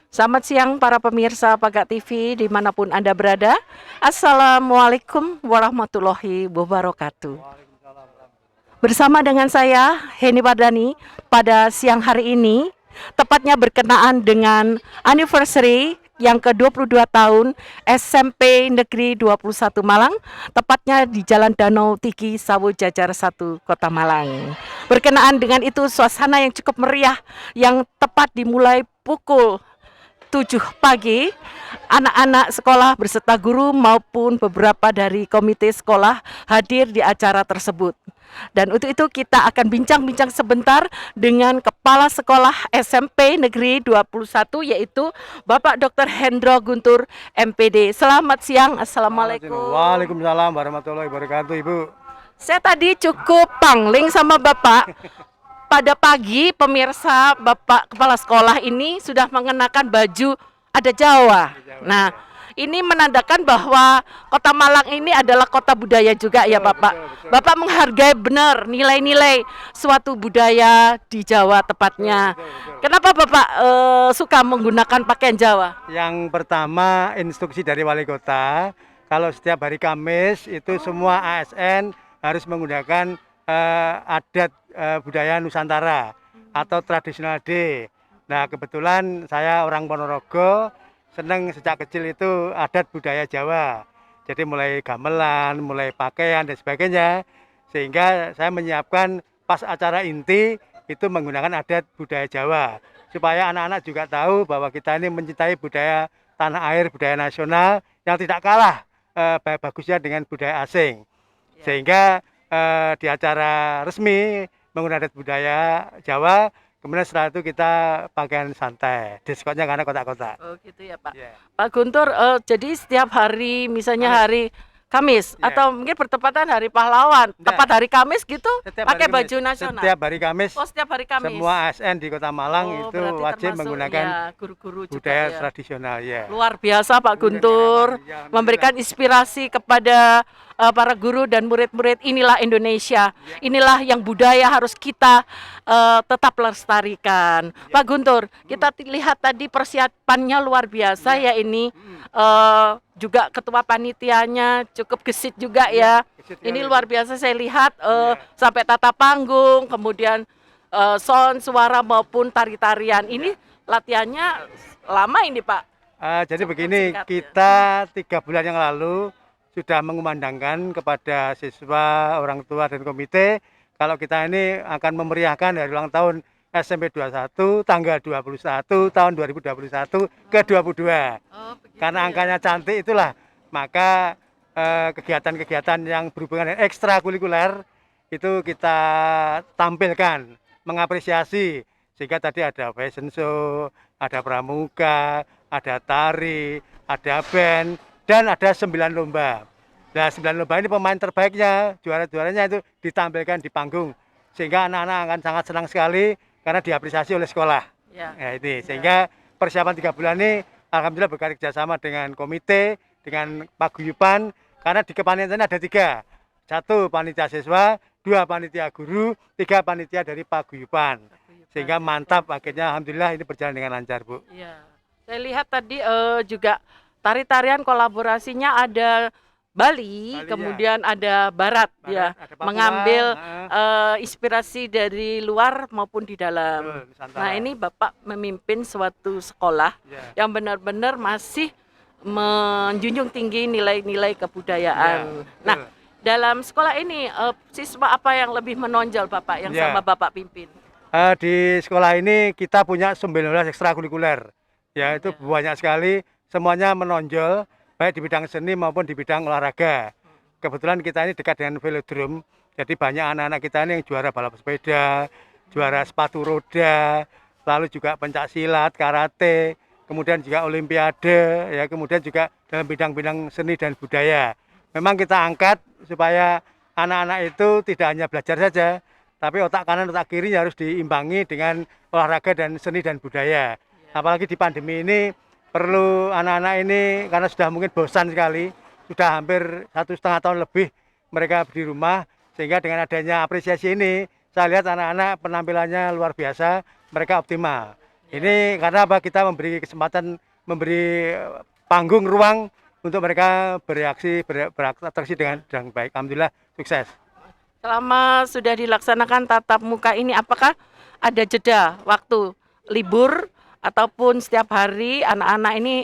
Selamat siang para pemirsa Paga TV dimanapun Anda berada. Assalamualaikum warahmatullahi wabarakatuh. Bersama dengan saya, Heni Pardani, pada siang hari ini, tepatnya berkenaan dengan anniversary yang ke-22 tahun SMP Negeri 21 Malang, tepatnya di Jalan Danau Tiki, Sawo Jajar 1, Kota Malang. Berkenaan dengan itu, suasana yang cukup meriah, yang tepat dimulai pukul 7 pagi, anak-anak sekolah berserta guru maupun beberapa dari komite sekolah hadir di acara tersebut. Dan untuk itu kita akan bincang-bincang sebentar dengan Kepala Sekolah SMP Negeri 21 yaitu Bapak Dr. Hendro Guntur MPD. Selamat siang, Assalamualaikum. Waalaikumsalam warahmatullahi wabarakatuh, Ibu. Saya tadi cukup pangling sama Bapak. Pada pagi pemirsa Bapak Kepala Sekolah ini sudah mengenakan baju adat Jawa. Nah, ini menandakan bahwa Kota Malang ini adalah kota budaya juga ya Bapak. Bapak menghargai benar nilai-nilai suatu budaya di Jawa tepatnya. Kenapa Bapak suka menggunakan pakaian Jawa? Yang pertama, instruksi dari wali kota, kalau setiap hari Kamis itu semua ASN harus menggunakan adat budaya Nusantara atau tradisional day. Nah, kebetulan saya orang Ponorogo, senang sejak kecil itu adat budaya Jawa. Jadi mulai gamelan, mulai pakaian dan sebagainya. Sehingga saya menyiapkan pas acara inti itu menggunakan adat budaya Jawa. Supaya anak-anak juga tahu bahwa kita ini mencintai budaya tanah air, budaya nasional yang tidak kalah bagusnya dengan budaya asing. Sehingga di acara resmi menggunakan adat budaya Jawa, kemudian setelah itu kita pakaian santai, diskotnya karena kotak-kotak. Oh gitu ya Pak. Yeah. Pak Guntur, jadi setiap hari misalnya hari Kamis atau mungkin bertepatan hari pahlawan, tepat hari Kamis gitu, pakai baju nasional. Setiap hari Kamis. Oh setiap hari Kamis. Semua ASN di Kota Malang itu wajib menggunakan guru-guru budaya juga, ya. tradisional ya. Luar biasa Pak Guntur, memberikan inspirasi kepada para guru dan murid-murid. Inilah Indonesia, inilah yang budaya harus kita tetap lestarikan. Pak Guntur, kita lihat tadi persiapannya luar biasa ya ini. Juga ketua panitianya cukup gesit juga ya. Ini luar biasa saya lihat sampai tata panggung, kemudian sound, suara maupun tari-tarian. Ini latihannya lama ini Pak. Jadi begini, kita 3 bulan yang lalu sudah mengumandangkan kepada siswa, orang tua dan komite kalau kita ini akan memeriahkan hari ulang tahun SMP 21 tanggal 21 tahun 2021 ke 22. Karena angkanya cantik itulah, maka kegiatan-kegiatan yang berhubungan dengan ekstrakurikuler itu kita tampilkan, mengapresiasi. Sehingga tadi ada fashion show, ada pramuka, ada tari, ada band, dan ada 9 lomba. Nah, 9 lomba ini pemain terbaiknya, juara-juaranya itu ditampilkan di panggung. Sehingga anak-anak akan sangat senang sekali karena diapresiasi oleh sekolah. Ya. Nah, ini sehingga persiapan 3 bulan ini alhamdulillah bekerja sama dengan komite, dengan paguyuban, karena di kepanitiaan ada 3. 1 panitia siswa, 2 panitia guru, 3 panitia dari paguyuban. Sehingga mantap akhirnya alhamdulillah ini berjalan dengan lancar, Bu. Ya. Saya lihat tadi juga tari-tarian kolaborasinya ada Bali kemudian ada Barat ya, ada Papua, mengambil inspirasi dari luar maupun di dalam. Nah ini Bapak memimpin suatu sekolah yang benar-benar masih menjunjung tinggi nilai-nilai kebudayaan. Nah dalam sekolah ini siswa apa yang lebih menonjol Bapak yang sama Bapak pimpin? Di sekolah ini kita punya 19 ekstrakurikuler, ya itu banyak sekali, semuanya menonjol baik di bidang seni maupun di bidang olahraga. Kebetulan kita ini dekat dengan velodrome, jadi banyak anak-anak kita ini yang juara balap sepeda, juara sepatu roda, lalu juga pencak silat, karate, kemudian juga olimpiade, ya kemudian juga dalam bidang-bidang seni dan budaya. Memang kita angkat supaya anak-anak itu tidak hanya belajar saja, tapi otak kanan, otak kiri harus diimbangi dengan olahraga dan seni dan budaya. Apalagi di pandemi ini perlu anak-anak ini karena sudah mungkin bosan sekali, sudah hampir 1,5 tahun lebih mereka di rumah, sehingga dengan adanya apresiasi ini, saya lihat anak-anak penampilannya luar biasa, mereka optimal. Ini karena apa? Kita memberi kesempatan, memberi panggung ruang untuk mereka bereaksi, beratraksi dengan baik. Alhamdulillah sukses. Selama sudah dilaksanakan tatap muka ini, apakah ada jeda waktu libur ataupun setiap hari anak-anak ini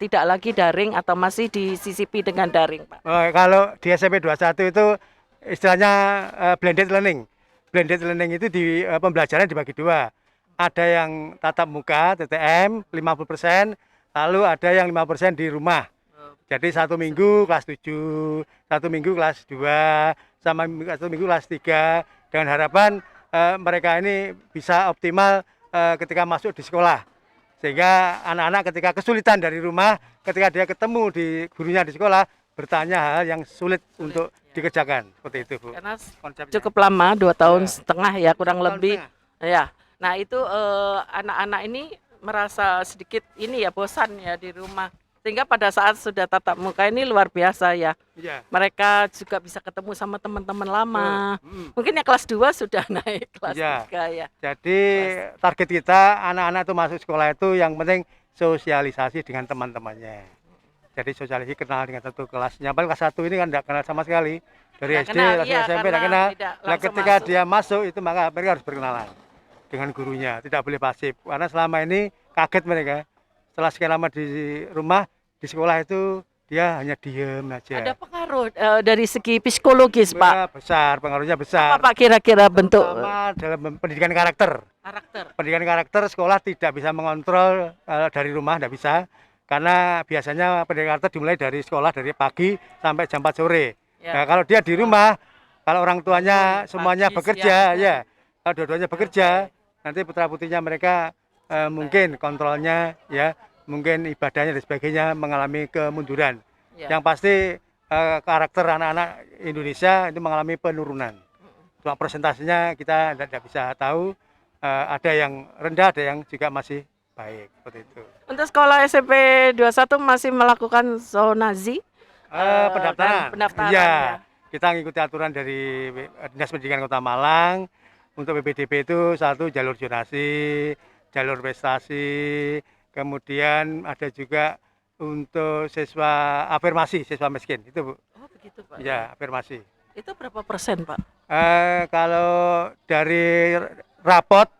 tidak lagi daring atau masih disisipi dengan daring, Pak? Kalau di SMP 21 itu istilahnya blended learning. Blended learning itu pembelajaran dibagi dua. Ada yang tatap muka TTM 50%, lalu ada yang 5% di rumah. Jadi 1 minggu kelas 7, 1 minggu kelas 2, sama 1 minggu kelas 3, dengan harapan mereka ini bisa optimal ketika masuk di sekolah. Sehingga anak-anak ketika kesulitan dari rumah, ketika dia ketemu di gurunya di sekolah, bertanya hal yang sulit untuk dikerjakan. Seperti itu, Bu. Karena Konsepnya. cukup lama, 2 tahun Ya. setengah ya kurang 2 tahun lebih. setengah. Ya, nah itu anak-anak ini merasa sedikit ini ya bosan ya di rumah. Sehingga pada saat sudah tatap muka ini luar biasa ya. Iya. Mereka juga bisa ketemu sama teman-teman lama. Mm. Mungkin yang kelas 2 sudah naik kelas Iya. 3 ya. Jadi target kita anak-anak itu masuk sekolah itu yang penting sosialisasi dengan teman-temannya. Jadi sosialisasi kenal dengan satu kelasnya. Paling kelas 1 ini kan tidak kenal sama sekali. Dari Nggak SD, kenal, kelas iya, SMP tidak karena kenal. tidak Nah, langsung ketika masuk. dia masuk itu maka mereka harus berkenalan dengan gurunya. Tidak boleh pasif. Karena selama ini kaget mereka. Setelah sekian lama di rumah, di sekolah itu dia hanya diem aja. Ada pengaruh dari segi psikologis, Pak. Ya, besar, pengaruhnya Apa besar. Pak kira-kira bentuk Terutama dalam pendidikan karakter. karakter? Pendidikan karakter sekolah tidak bisa mengontrol dari rumah, tidak bisa. Karena biasanya pendidikan karakter dimulai dari sekolah dari pagi sampai jam 4 sore. Ya. Nah, kalau dia di rumah, kalau orang tuanya semuanya Pagi, bekerja, siang. ya, kalau dua-duanya bekerja, nanti putra-putrinya mereka mungkin kontrolnya, ya, mungkin ibadahnya dan sebagainya mengalami kemunduran. Ya. Yang pasti karakter anak-anak Indonesia itu mengalami penurunan. Cuma presentasinya kita tidak bisa tahu. Ada yang rendah, ada yang juga masih baik seperti itu. Untuk sekolah SMP 21 masih melakukan zonasi Pendaftaran. pendaftaran Iya, ya. kita ngikuti aturan dari Dinas Pendidikan Kota Malang. Untuk PPDB itu satu jalur zonasi, jalur prestasi, kemudian ada juga untuk siswa afirmasi, siswa miskin itu, Bu. Oh begitu Pak. Ya, afirmasi. Itu berapa persen Pak? Kalau dari rapot,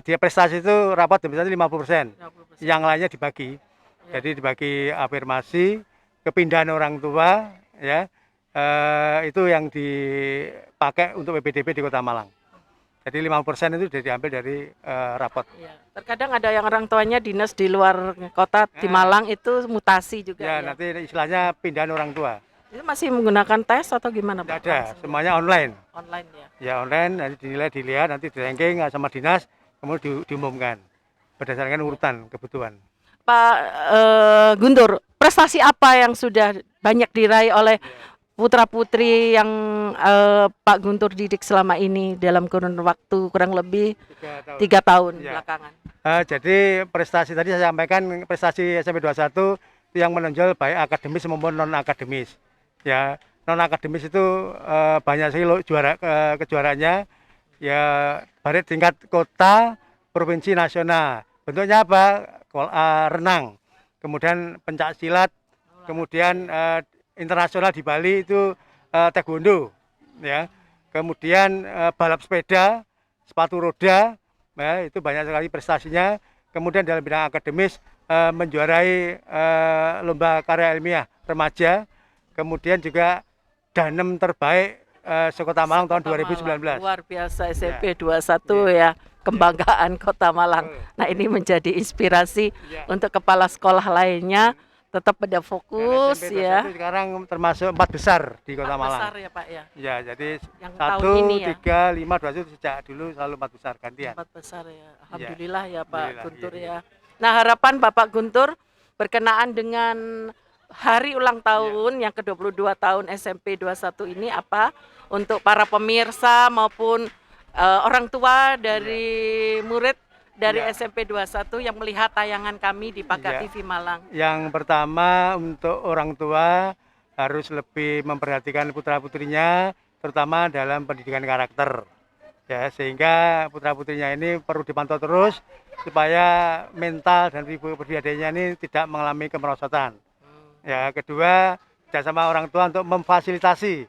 dia prestasi itu rapot misalnya 50%. 50%. Yang lainnya dibagi. Ya. Jadi dibagi afirmasi, kepindahan orang tua, ya, itu yang dipakai untuk PPDB di Kota Malang. Jadi 50% itu sudah diambil dari rapot. Ya. Terkadang ada yang orang tuanya dinas di luar kota di Malang itu mutasi juga. Ya, Ya. nanti istilahnya pindahan orang tua. Itu masih menggunakan tes atau gimana Tidak Pak? ada, Langsung semuanya online. online ya. Ya online, nanti dinilai, dilihat, nanti di ranking sama dinas, kemudian diumumkan berdasarkan urutan kebutuhan. Pak Guntur, prestasi apa yang sudah banyak diraih oleh putra-putri yang Pak Guntur didik selama ini dalam kurun waktu kurang lebih 3 tahun Ya. belakangan? Jadi prestasi tadi saya sampaikan, prestasi SMP 21 itu yang menonjol baik akademis maupun non akademis. Ya, non akademis itu banyak sekali kejuaraannya. Ya, baik tingkat kota, provinsi, nasional. Bentuknya apa? Renang, kemudian pencak silat, kemudian internasional di Bali itu taekwondo, ya. Kemudian balap sepeda, sepatu roda, ya, itu banyak sekali prestasinya. Kemudian dalam bidang akademis menjuarai lomba karya ilmiah remaja, kemudian juga danem terbaik sekota Malang tahun 2019. Luar biasa SMP 21 ya, kebanggaan Kota Malang. Nah, ini menjadi inspirasi Ya. untuk kepala sekolah lainnya tetap pada fokus SMP 21 ya. sekarang termasuk 4 besar di Kota Empat Malang. besar ya Pak ya. Ya, jadi Yang 1, tahun ini ya. 3, 5, 2 itu sejak dulu selalu 4 besar gantian. 4 besar ya. Alhamdulillah ya Pak Alhamdulillah, Guntur iya. ya. Nah, harapan Bapak Guntur berkenaan dengan hari ulang tahun yang ke-22 tahun SMP 21 ini apa untuk para pemirsa maupun orang tua dari murid dari Ya. SMP 21 yang melihat tayangan kami di Pagar Ya. TV Malang. Yang pertama untuk orang tua harus lebih memperhatikan putra-putrinya terutama dalam pendidikan karakter. ya, sehingga putra putrinya ini perlu dipantau terus supaya mental dan pribadinya ini tidak mengalami kemerosotan. Ya, kedua, kerjasama orang tua untuk memfasilitasi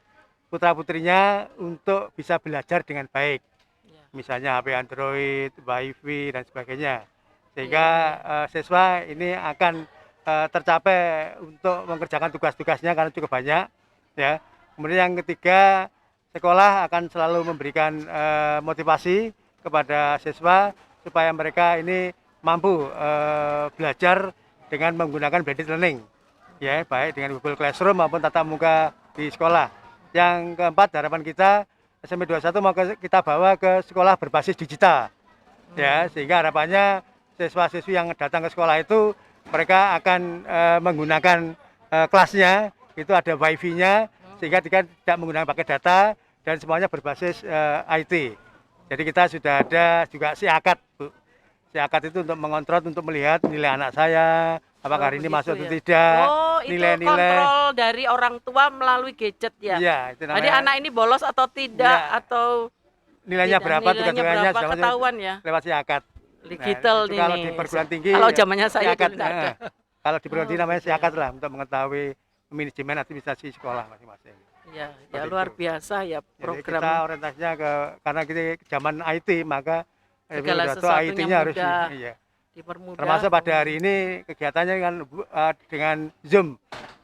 putra putrinya untuk bisa belajar dengan baik, misalnya HP Android, WiFi dan sebagainya, sehingga siswa ini akan tercapai untuk mengerjakan tugas-tugasnya karena cukup banyak, ya. Kemudian yang ketiga, sekolah akan selalu memberikan motivasi kepada siswa supaya mereka ini mampu belajar dengan menggunakan blended learning, ya, baik dengan Google Classroom maupun tatap muka di sekolah. Yang keempat, harapan kita SMP 21 mau kita bawa ke sekolah berbasis digital, ya, sehingga harapannya siswa-siswi yang datang ke sekolah itu mereka akan menggunakan kelasnya itu ada wifi-nya, sehingga tidak menggunakan pakai data dan semuanya berbasis IT. Jadi kita sudah ada juga SIAKAT, Bu. SIAKAT itu untuk mengontrol, untuk melihat nilai anak saya, apakah hari ini masuk atau tidak, itu nilai-nilai. kontrol dari orang tua melalui gadget ya. Iya, itu namanya. Jadi anak ini bolos atau tidak, Iya. atau Nilainya berapa, tugas-tugasnya berapa ketahuan ya. lewat SIAKAT. Digital itu ini. kalau di perguruan tinggi, kalau zamannya saya SIAKAT, itu tidak ada. Kalau di perguruan tinggi namanya SIAKAT lah, untuk mengetahui manajemen administrasi sekolah masing-masing. Ya, ya luar biasa ya Jadi program. kita orientasinya karena kita zaman IT, maka Segala sesuatunya IT-nya harus mudah. iya. Dipermudah. Termasuk pada hari ini kegiatannya kan dengan Zoom.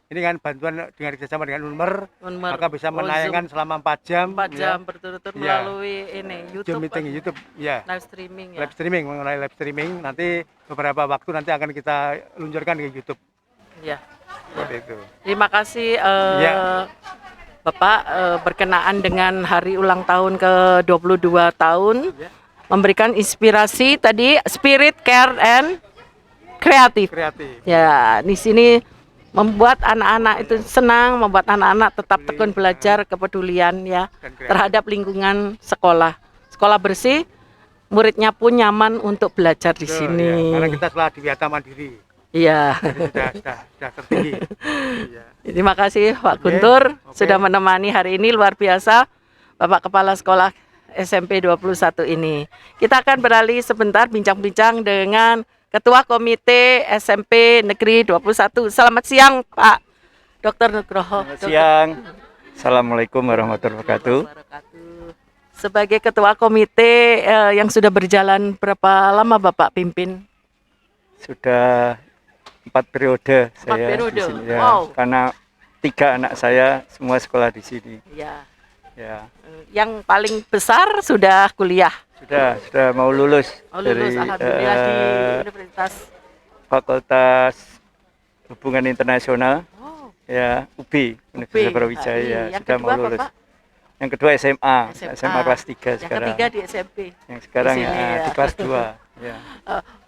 Ini kan bantuan dengan kerjasama dengan Unmer, maka bisa menayangkan selama 4 jam. 4 jam ya, berturut-turut ya, melalui ini YouTube. Zoom meeting YouTube, ya. Live streaming ya. Live streaming, mengenai live streaming. Nanti beberapa waktu nanti akan kita luncurkan ke YouTube. Ya. Seperti itu. Terima kasih Ya. Bapak berkenaan dengan hari ulang tahun ke-22 tahun, memberikan inspirasi tadi, spirit, care, and kreatif. Kreatif. Ya, di sini membuat anak-anak itu senang, membuat anak-anak tetap tekun belajar, kepedulian ya terhadap lingkungan sekolah. Sekolah bersih, muridnya pun nyaman untuk belajar di sini. Ya, karena kita setelah di Wiata Mandiri. Iya. Sudah tertinggi. Ya. Terima kasih Pak Guntur sudah menemani hari ini, luar biasa Bapak Kepala Sekolah SMP 21 ini. Kita akan beralih sebentar bincang-bincang dengan Ketua Komite SMP Negeri 21. Selamat siang Pak Dr. Nugroho. Selamat siang. Assalamualaikum warahmatullahi wabarakatuh. Sebagai Ketua Komite yang sudah berjalan berapa lama Bapak pimpin? Sudah 4 periode saya periode. di sini ya. Wow. Karena 3 anak saya semua sekolah di sini. Ya. Ya. Yang paling besar sudah kuliah. Sudah mau lulus, Lulus dari alhamdulillah di Universitas Fakultas Hubungan Internasional. Oh. Ya, UB, Universitas Brawijaya. Yang Sudah kedua, mau lulus. Bapak? Yang kedua SMA kelas 3 Yang sekarang. ketiga di SMP. Yang sekarang Di sini, ya. di kelas 2. Ya.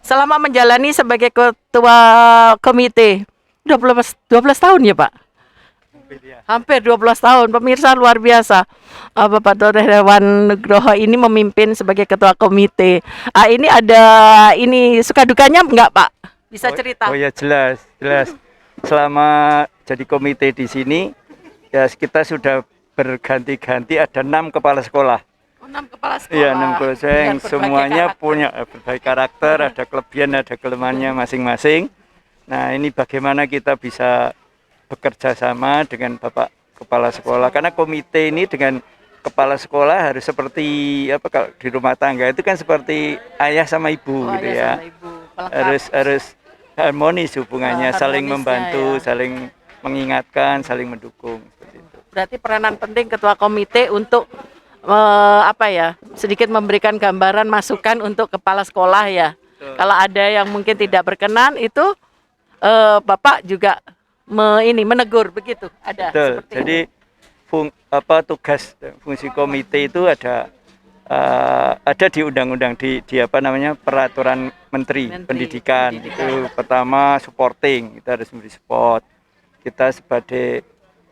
Selama menjalani sebagai ketua komite 12 tahun ya Pak? Hampir 12 tahun, pemirsa luar biasa. Bapak Dr. Hewan Nugroho ini memimpin sebagai ketua komite. Ini ada suka dukanya enggak Pak? Bisa cerita? Oh ya, jelas. Selama jadi komite di sini, ya kita sudah berganti-ganti, ada 6 kepala sekolah. 6 kepala sekolah. Iya, 6 kepala sekolah yang Dengan semuanya berbagai punya berbagai karakter, ada kelebihan, ada kelemahannya masing-masing. Nah, ini bagaimana kita bisa bekerja sama dengan Bapak Kepala Sekolah, karena komite ini dengan kepala sekolah harus seperti apa, kalau di rumah tangga itu kan seperti ayah sama ibu gitu ya. Harus harmonis hubungannya, saling membantu, ya. saling mengingatkan, saling mendukung seperti itu. Berarti peranan penting ketua komite untuk sedikit memberikan gambaran masukan untuk kepala sekolah ya. Kalau ada yang mungkin tidak berkenan itu Bapak juga menegur begitu, ada. Betul. Seperti Jadi tugas fungsi komite itu ada di undang-undang di peraturan Menteri Pendidikan. Itu pertama supporting, kita harus memberi support. Kita sebagai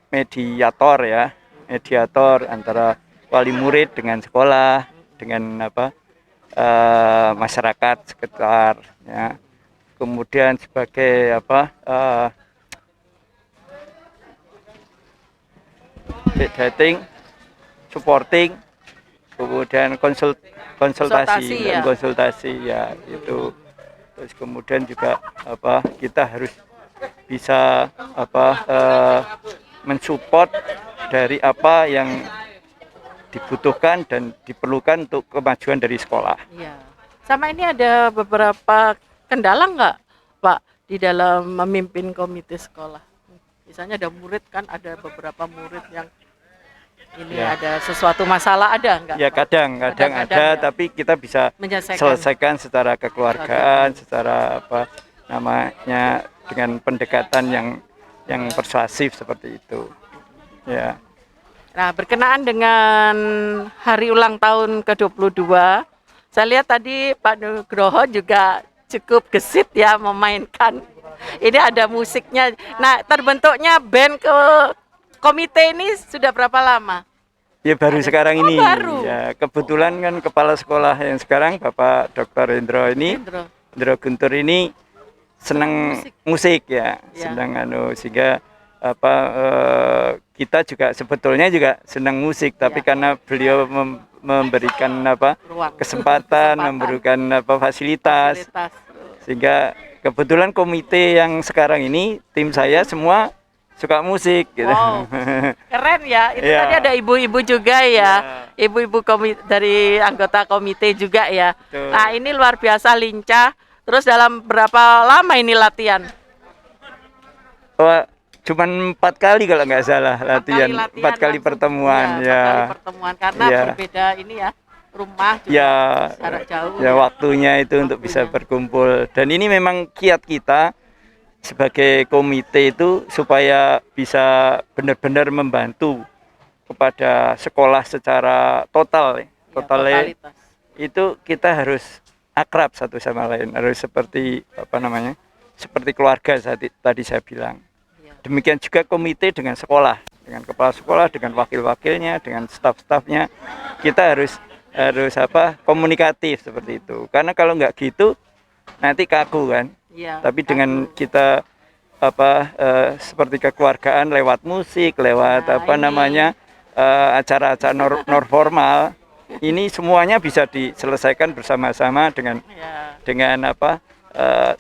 mediator ya, mediator antara wali murid dengan sekolah, dengan masyarakat sekitar ya. Kemudian sebagai dating, supporting, kemudian Konsultasi, ya. konsultasi ya itu. Terus kemudian juga kita harus bisa mensupport dari apa yang dibutuhkan dan diperlukan untuk kemajuan dari sekolah. Iya. Sama ini ada beberapa kendala nggak, Pak, di dalam memimpin komite sekolah? Misalnya ada murid kan, ada beberapa murid yang ini Ya. ada sesuatu masalah, ada nggak? Ya Pak? kadang Kadang-kadang ada, ya. tapi kita bisa Menyelesaikan. selesaikan secara kekeluargaan, secara dengan pendekatan yang persuasif seperti itu. Ya. Nah, berkenaan dengan hari ulang tahun ke-22, saya lihat tadi Pak Nugroho juga cukup gesit ya memainkan. Ini ada musiknya. Nah, terbentuknya band komite ini sudah berapa lama? Ya baru sekarang ini. baru. Ya, kebetulan kan kepala sekolah yang sekarang Bapak Dr. Indro Guntur ini senang musik ya, Ya. senang sehingga kita juga sebetulnya juga senang musik, tapi Ya. karena beliau memberikan Ruang. kesempatan, memberikan fasilitas, Fasilitas. sehingga kebetulan komite yang sekarang ini tim saya semua suka musik gitu. Wow, keren ya. Itu Ya. tadi ada ibu-ibu juga ya. Ibu-ibu dari anggota komite juga ya. Betul. Nah, ini luar biasa lincah. Terus dalam berapa lama ini latihan? Oh, cuman 4 kali kalau nggak salah latihan, 4 kali langsung. pertemuan Iya, ya. 4 kali pertemuan karena Ya. berbeda ini ya. Rumah juga Ya, jarak jauh. ya waktunya itu untuk bisa Waktunya. berkumpul. Dan ini memang kiat kita sebagai komite itu supaya bisa benar-benar membantu kepada sekolah secara total. Ya, Totalnya totalitas. itu kita harus akrab satu sama lain, harus seperti seperti keluarga tadi saya bilang. Ya. Demikian juga komite dengan sekolah, dengan kepala sekolah, dengan wakil-wakilnya, dengan staf-stafnya. Kita harus komunikatif seperti itu. Karena kalau nggak gitu nanti kaku kan. Ya, Tapi dengan kita seperti kekeluargaan lewat musik, lewat Nah, acara-acara non formal, ini semuanya bisa diselesaikan bersama-sama dengan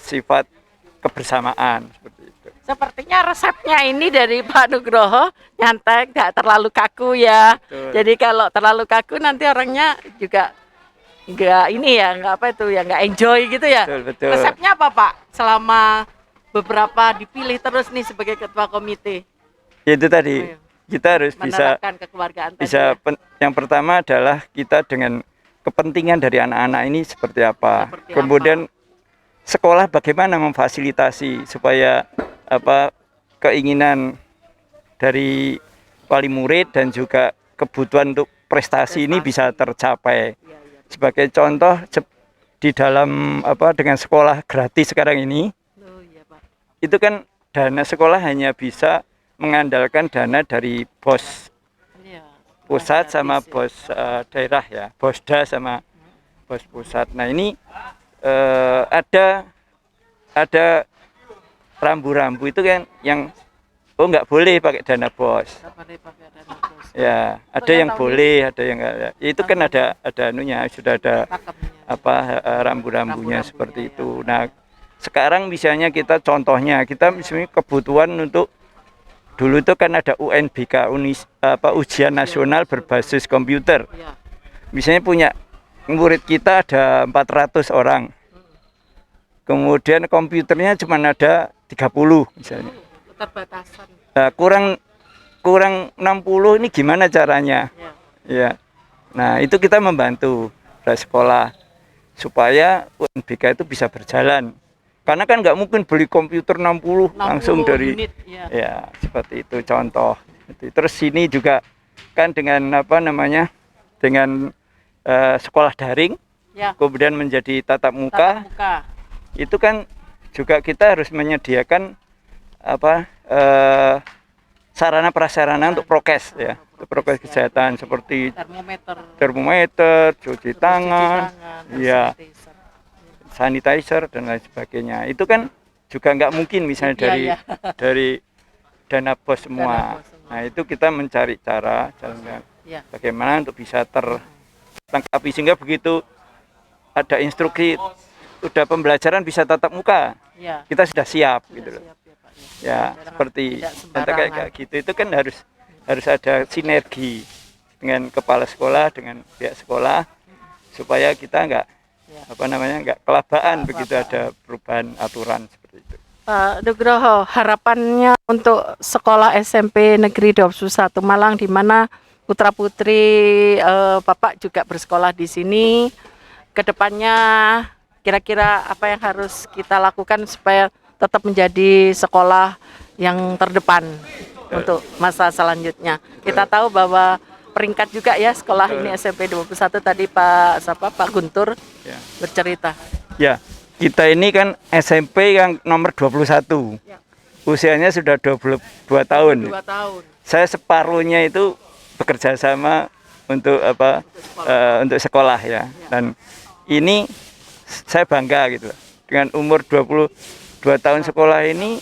sifat kebersamaan seperti itu. sepertinya resepnya ini dari Pak Nugroho nyantai, nggak terlalu kaku ya. Betul. Jadi kalau terlalu kaku nanti orangnya juga nggak enjoy gitu ya. Betul, betul. Resepnya apa Pak? Selama beberapa dipilih terus nih sebagai ketua komite, Itu tadi kita harus menerapkan kekeluargaan tadi bisa ya. yang pertama adalah kita dengan kepentingan dari anak-anak ini seperti apa. Seperti Kemudian sekolah bagaimana memfasilitasi supaya keinginan dari wali murid dan juga kebutuhan untuk prestasi ini bisa tercapai. Ya, ya. Sebagai contoh di dalam dengan sekolah gratis sekarang ini, Oh, iya, Pak. itu kan dana sekolah hanya bisa mengandalkan dana dari BOS Iya. pusat sama Gratis, ya. BOS daerah ya, BOSDA sama BOS pusat. Nah ini ada rambu-rambu itu kan yang nggak boleh pakai dana BOS. Nggak boleh pakai dana bos. Ya, ada Pokoknya yang tahun boleh, ada yang enggak. Itu kan ada anunya, sudah ada Pakemnya. rambu-rambunya Rambu-rambunya, seperti ya. itu. Nah, sekarang misalnya kita misalnya kebutuhan untuk dulu itu kan ada UNBK, ujian nasional berbasis komputer. Ya. Misalnya punya murid kita ada 400 orang. Kemudian komputernya cuma ada 30 misalnya. Keterbatasan. Nah, kurang 60 ini gimana caranya? Ya. Ya. Nah, itu kita membantu dari sekolah supaya UNBK itu bisa berjalan. Karena kan nggak mungkin beli komputer 60 langsung dari unit, ya. ya seperti itu contoh. Terus sini juga kan dengan dengan sekolah daring, Ya. kemudian menjadi tatap Tatap muka, muka. itu kan juga kita harus menyediakan sarana prasarana untuk prokes ya, untuk prokes kesehatan seperti termometer, cuci tangan, ya, sanitizer dan lain sebagainya. Itu kan juga nggak mungkin misalnya dari dana BOS semua. Nah itu kita mencari cara Ya. bagaimana untuk bisa lengkapi sehingga begitu ada instruksi udah pembelajaran bisa tatap muka, Ya. kita sudah siap gitu loh. Siap ya, Pak, ya. Ya, Tidak seperti contoh sembarangan. kayak gitu itu kan harus ada sinergi dengan kepala sekolah dengan pihak sekolah supaya kita nggak nggak kelabaan begitu ada perubahan aturan seperti itu. Pak Nugroho, harapannya untuk sekolah SMP Negeri 21 Malang di mana putra-putri Bapak juga bersekolah di sini. Kedepannya kira-kira apa yang harus kita lakukan supaya tetap menjadi sekolah yang terdepan untuk masa selanjutnya. Kita tahu bahwa peringkat juga ya sekolah ini SMP 21 tadi Pak Guntur Ya. bercerita. Ya, kita ini kan SMP yang nomor 21. Ya. Usianya sudah 22 tahun. 2 tahun. Saya separuhnya itu bekerja sama untuk untuk sekolah ya. Dan ini saya bangga gitu. Dengan umur 22 tahun sekolah ini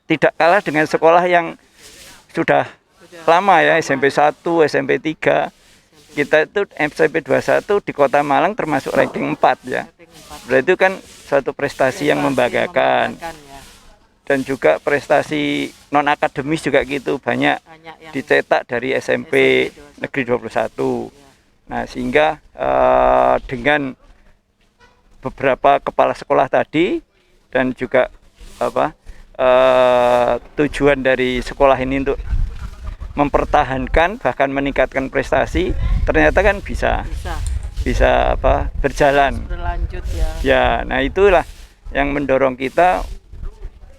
tidak kalah dengan sekolah yang sudah lama ya, SMP 1, SMP 3. Kita itu SMP 21 di Kota Malang termasuk ranking 4 ya. Berarti itu kan suatu prestasi yang membanggakan. Dan juga prestasi non akademis juga gitu, banyak dicetak dari SMP Negeri 21. Nah, sehingga dengan beberapa kepala sekolah tadi dan juga tujuan dari sekolah ini untuk mempertahankan bahkan meningkatkan prestasi, ternyata kan bisa berjalan Berlanjut ya. ya. Nah, itulah yang mendorong kita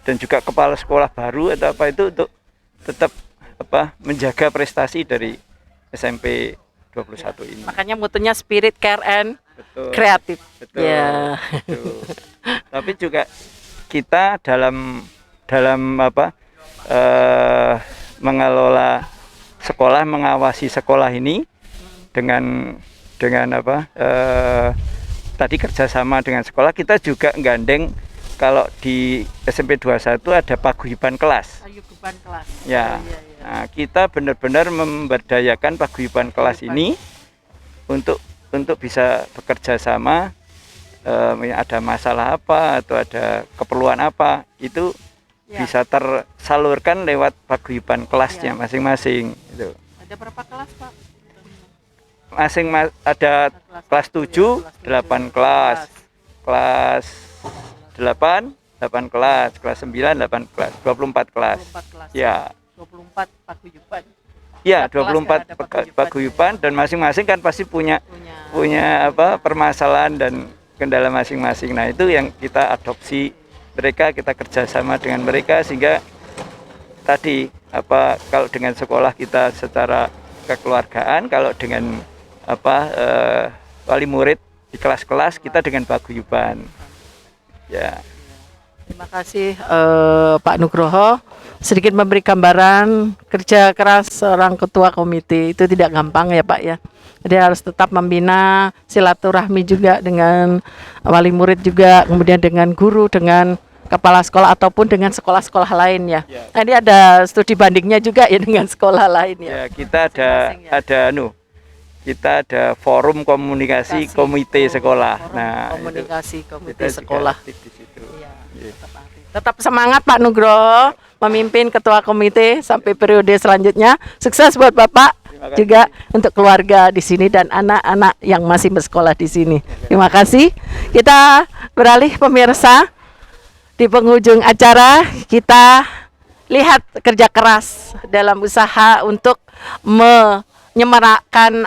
dan juga kepala sekolah baru atau apa itu untuk tetap menjaga prestasi dari SMP 21 ini. Makanya mutunya spirit, care and Betul. kreatif. Betul. Ya. Betul. Tapi juga kita dalam mengelola sekolah, mengawasi sekolah ini dengan tadi kerjasama dengan sekolah, kita juga gandeng kalau di SMP 21 ada paguyuban kelas. Paguyuban kelas. Ya. Oh, iya. Nah, kita benar-benar memberdayakan paguyuban kelas ini untuk bisa bekerja sama. Ada masalah apa atau ada keperluan apa itu bisa tersalurkan lewat paguyuban kelasnya masing-masing itu. Ada berapa kelas, Pak? Ada kelas 7, 8 kelas. Kelas 8, 8 kelas, kelas 9, 8 kelas, 24 kelas. 24 kelas. Ya. 24 paguyuban. Ya, Setiap kelas 24 ada paguyuban. paguyuban dan masing-masing kan pasti punya permasalahan dan kendala masing-masing. Nah, itu yang kita adopsi mereka, kita kerjasama dengan mereka sehingga tadi kalau dengan sekolah kita secara kekeluargaan, kalau dengan wali murid di kelas-kelas kita dengan paguyuban. Ya. Terima kasih Pak Nugroho. Sedikit memberi gambaran kerja keras seorang ketua komite itu tidak gampang ya Pak ya. Jadi harus tetap membina silaturahmi juga dengan wali murid juga, kemudian dengan guru, dengan kepala sekolah ataupun dengan sekolah-sekolah lain ya. Nah, ini ada studi bandingnya juga ya dengan sekolah lain ya. Ya, kita ada forum komunikasi komite sekolah. Nah, komunikasi komite kita juga sekolah. aktif di situ. Iya, tetap semangat Pak Nugroho memimpin ketua komite sampai periode selanjutnya. Sukses buat Bapak juga untuk keluarga di sini dan anak-anak yang masih bersekolah di sini. Terima kasih. Kita beralih pemirsa, di penghujung acara kita lihat kerja keras dalam usaha untuk menyemarakkan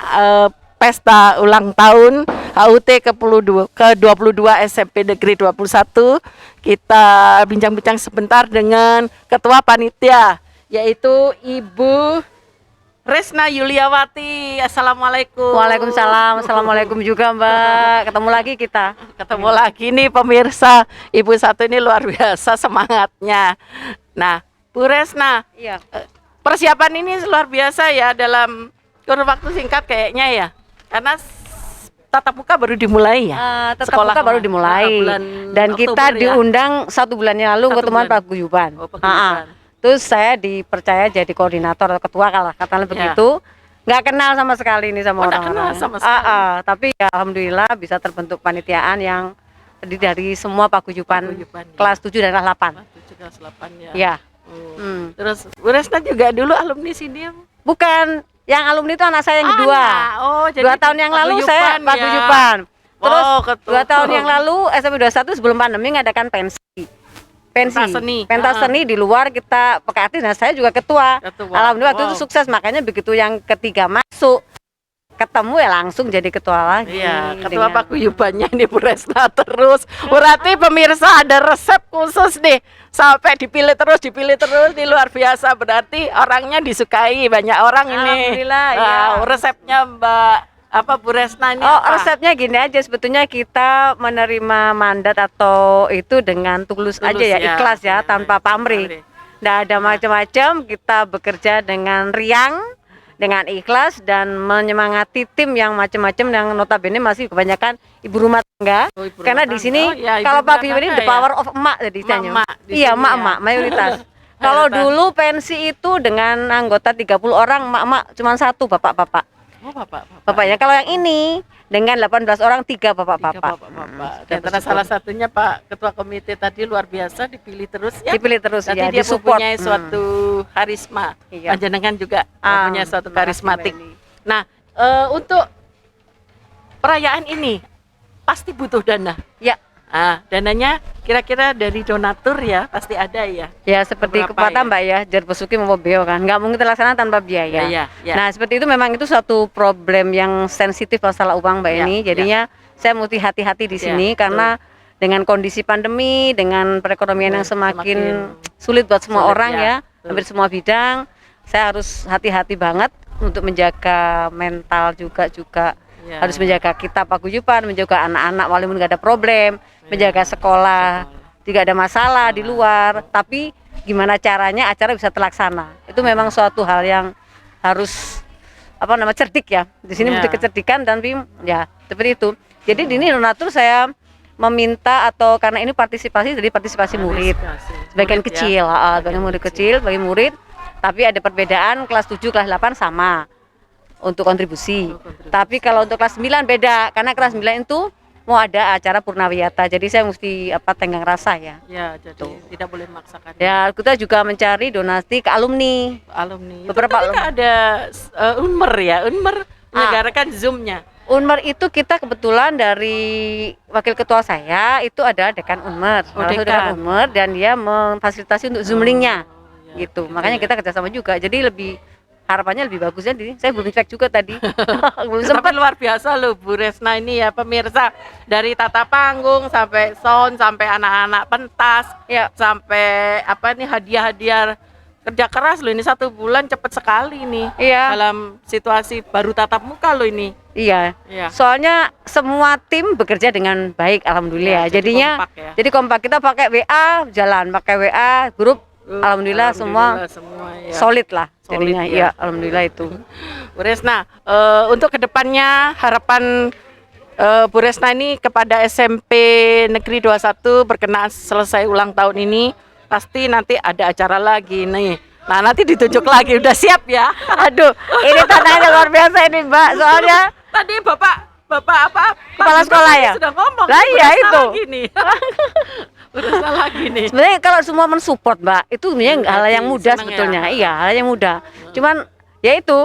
pesta ulang tahun HUT ke-22 SMP Negeri 21. Kita bincang-bincang sebentar dengan Ketua Panitia, yaitu Ibu Resna Yuliawati. Assalamualaikum. Waalaikumsalam. Assalamualaikum juga Mbak. Ketemu lagi kita. Ketemu lagi nih pemirsa. Ibu satu ini luar biasa semangatnya. Nah, Bu Resna, Iya. persiapan ini luar biasa ya dalam kurun waktu singkat kayaknya ya. Karena tatap muka baru dimulai ya. Tetap muka baru dimulai. bulan Dan kita Oktober ya. diundang 1 bulan yang lalu Satu ketemuan bulan. paguyuban. Oh, paguyuban. Terus saya dipercaya jadi koordinator atau ketua kalau katanya begitu. nggak kenal sama sekali ini sama Oh, nggak orang-orang. kenal sama sekali. Tapi ya alhamdulillah bisa terbentuk panitiaan yang terdiri dari semua paguyuban Paguyuban, ya. kelas 7 dan kelas 8. 7 kelas 8 ya. Ya. Oh. Hmm. Terus Bu Resna juga dulu alumni sini. Bukan, yang alumni itu anak saya yang kedua. Oh, jadi 2 tahun yang lalu saya paguyuban ya. paguyuban. Terus Oh, ketua. 2 tahun yang lalu SMP 21 sebelum pandemi ngadakan pensi. Pentas seni. Pentas seni di luar kita pakai artis, nah saya juga ketua. Ketua. Alhamdulillah waktu Wow. itu sukses, makanya begitu yang ketiga masuk ketemu ya langsung jadi ketua lagi. Iya, ketua Dengan- paguyubannya ini Bu Resna terus. Berarti pemirsa ada resep khusus nih. Sampai dipilih terus di luar biasa. Berarti orangnya disukai banyak orang ini. Alhamdulillah, iya. Resepnya Mbak Bu Resna ini Oh, apa? resepnya gini aja, sebetulnya kita menerima mandat atau itu dengan tulus aja ya, ikhlas ya, tanpa pamrih. Nggak ada macam-macam, kita bekerja dengan riang, dengan ikhlas dan menyemangati tim yang macam-macam yang notabene masih kebanyakan ibu rumah tangga. Oh, ibu Karena rumah di sini tangga. Oh, iya, ibu kalau rumah pagi ini tangga the ya. power of emak jadi istilahnya. Emak-emak di Iya, sini emak-emak ya. mayoritas. Kalau Mayoritas. dulu pensi itu dengan anggota 30 orang, emak-emak cuma 1 bapak-bapak. Oh, Bapak. Bapaknya kalau yang ini dengan 18 orang 3 Tiga bapak-bapak. bapak-bapak. Sudah Dan antara bersyukur. salah satunya Pak Ketua Komite tadi luar biasa dipilih terus ya. Dipilih terus Berarti ya, dia disupport. mempunyai suatu karisma. Iya. Panjenengan juga mempunyai suatu Terima kasih, karismatik. Mbak Eli. Nah, untuk perayaan ini pasti butuh dana. Ya, Dananya kira-kira dari donatur ya, pasti ada ya. ya seperti Beberapa kekuatan ya? Mbak ya, jar besuki mau beo kan, nggak mungkin terlaksana tanpa biaya. Ya, ya. Nah seperti itu memang itu suatu problem yang sensitif masalah uang Mbak Ya, ini. Jadinya saya mesti hati-hati di Ya, sini karena dengan kondisi pandemi, dengan perekonomian yang semakin sulit buat semua sulit, orang ya. ya, Betul. hampir semua bidang, saya harus hati-hati banget untuk menjaga mental juga Ya. harus menjaga kita paguyuban, menjaga anak-anak walaupun nggak ada problem, menjaga sekolah, tidak ada masalah di luar, tapi gimana caranya acara bisa terlaksana. Itu memang suatu hal yang harus cerdik ya. Di sini Ya. mesti kecerdikan dan ya seperti itu. Jadi di ini donatur saya meminta atau karena ini partisipasi dari partisipasi murid. Sebagian Murid ya. kecil, sebagian murid kecil, bagi murid, tapi ada perbedaan kelas 7, kelas 8 sama untuk kontribusi. Tapi kalau untuk kelas 9 beda, karena kelas 9 itu mau ada acara purnawiyata. Jadi saya mesti tenggang rasa ya. Ya, jadi Tuh. tidak boleh memaksakan. Ya, kita juga mencari donasi ke alumni. Alumni. Beberapa Itu kan ada Unmer ya. Unmer menyelenggarakan Zoom-nya. Unmer itu kita kebetulan dari wakil ketua saya itu ada dekan Unmer, Oh, salah satu dekan. dekan Unmer, dan dia memfasilitasi untuk Zoom link-nya. Ya, Gitu. Makanya kita kerjasama juga. Jadi lebih harapannya lebih bagusnya saya belum cek juga tadi. Belum Tapi sempat. luar biasa loh Bu Resna ini ya pemirsa, dari tata panggung sampai sound sampai anak-anak pentas Ya. sampai hadiah-hadiah, kerja keras loh ini 1 bulan cepet sekali nih. Iya. Dalam situasi baru tatap muka loh ini. Iya. Iya. Soalnya semua tim bekerja dengan baik alhamdulillah. Ya, jadi Jadinya kompak ya. jadi kompak, kita pakai WA jalan, pakai WA grup alhamdulillah semua ya. solid lah. Solid, Jadinya ya. iya alhamdulillah itu. Bu Resna, untuk kedepannya harapan Bu Resna ini kepada SMP Negeri 21 berkenaan selesai ulang tahun ini, pasti nanti ada acara lagi nih. Nah, nanti ditunjuk lagi, udah siap ya? Aduh, ini tantangannya luar biasa ini Mbak. Soalnya Tadi Bapak apa? Kepala Pak sekolah Bupati ya? Sudah ngomong. Lah, Bu iya Resna itu. Lagi nih. Bu Resna lagi nih. sebenarnya kalau semua mensupport Mbak, itu sebenarnya hal yang mudah seneng sebetulnya. ya? Iya, hal yang mudah. Cuman ya itu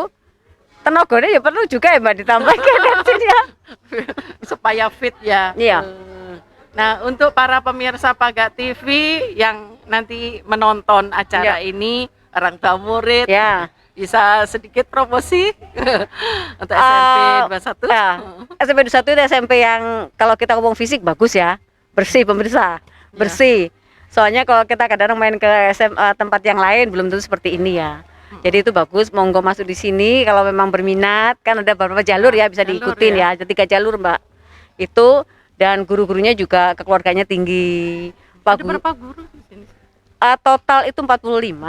tenaganya ya perlu juga ya Mbak ditambahkan ya. Supaya fit ya. Iya. Nah, untuk para pemirsa Paga TV yang nanti menonton acara ini, orang tua murid, Ya. bisa sedikit promosi untuk SMP 21. Ya, SMP 21 itu SMP yang kalau kita ngomong fisik bagus ya, bersih pemirsa, bersih. Soalnya kalau kita kadang main ke SMA tempat yang lain belum tentu seperti ini ya. Jadi itu bagus, monggo masuk di sini kalau memang berminat, kan ada beberapa jalur ya bisa Jalur diikutin ya. ya. Ada 3 jalur Mbak. Itu dan guru-gurunya juga kekeluarganya tinggi. Ada berapa guru di sini? Total itu 45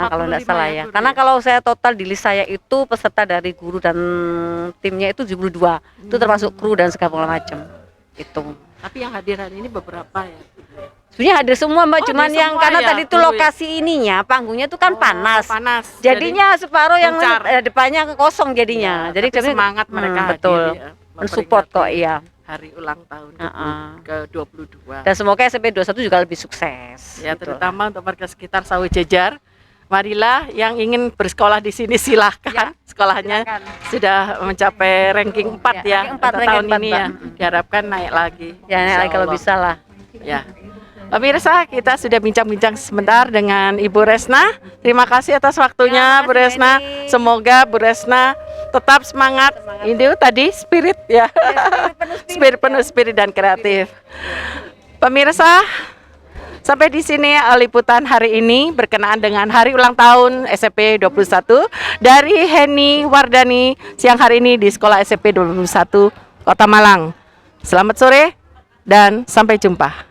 kalau tidak 45 salah ya, ya. guru Karena ya? kalau saya total di list saya itu peserta dari guru dan timnya itu 72. Itu termasuk kru dan segala macam. Itu. Tapi yang hadiran ini beberapa ya. Sebenarnya hadir semua Mbak, Oh, cuman hadir yang semua karena ya, tadi tuh dulu ya? lokasi ininya, panggungnya tuh kan panas. Panas. Jadinya separuh yang mencar. Depannya kosong jadinya. Jadi Jadi kami semangat mereka hadir betul. ya, Mensupport kok, memperingati iya. hari ulang tahun Heeh. ke-22. Dan semoga SMP 21 juga lebih sukses. Ya, gitu. terutama untuk warga sekitar Sawi Jejar. Marilah yang ingin bersekolah di sini silahkan. Sekolahnya silakan. sudah mencapai ranking 4 Ya, ya, ranking 4, untuk ranking tahun 4, ini Mbak. ya. Diharapkan naik lagi. Ya, naik lagi kalau Insya bisa lah. Ya. Pemirsa, kita sudah bincang-bincang sebentar dengan Ibu Resna. Terima kasih atas waktunya, Ya, Bu makasih, Resna. Mbak Eni. Semoga Bu Resna tetap semangat. Ini tadi spirit ya. Spirit penuh spirit dan kreatif. Pemirsa, sampai di sini liputan hari ini berkenaan dengan hari ulang tahun SMP 21 dari Heni Wardani siang hari ini di Sekolah SMP 21 Kota Malang. Selamat sore dan sampai jumpa.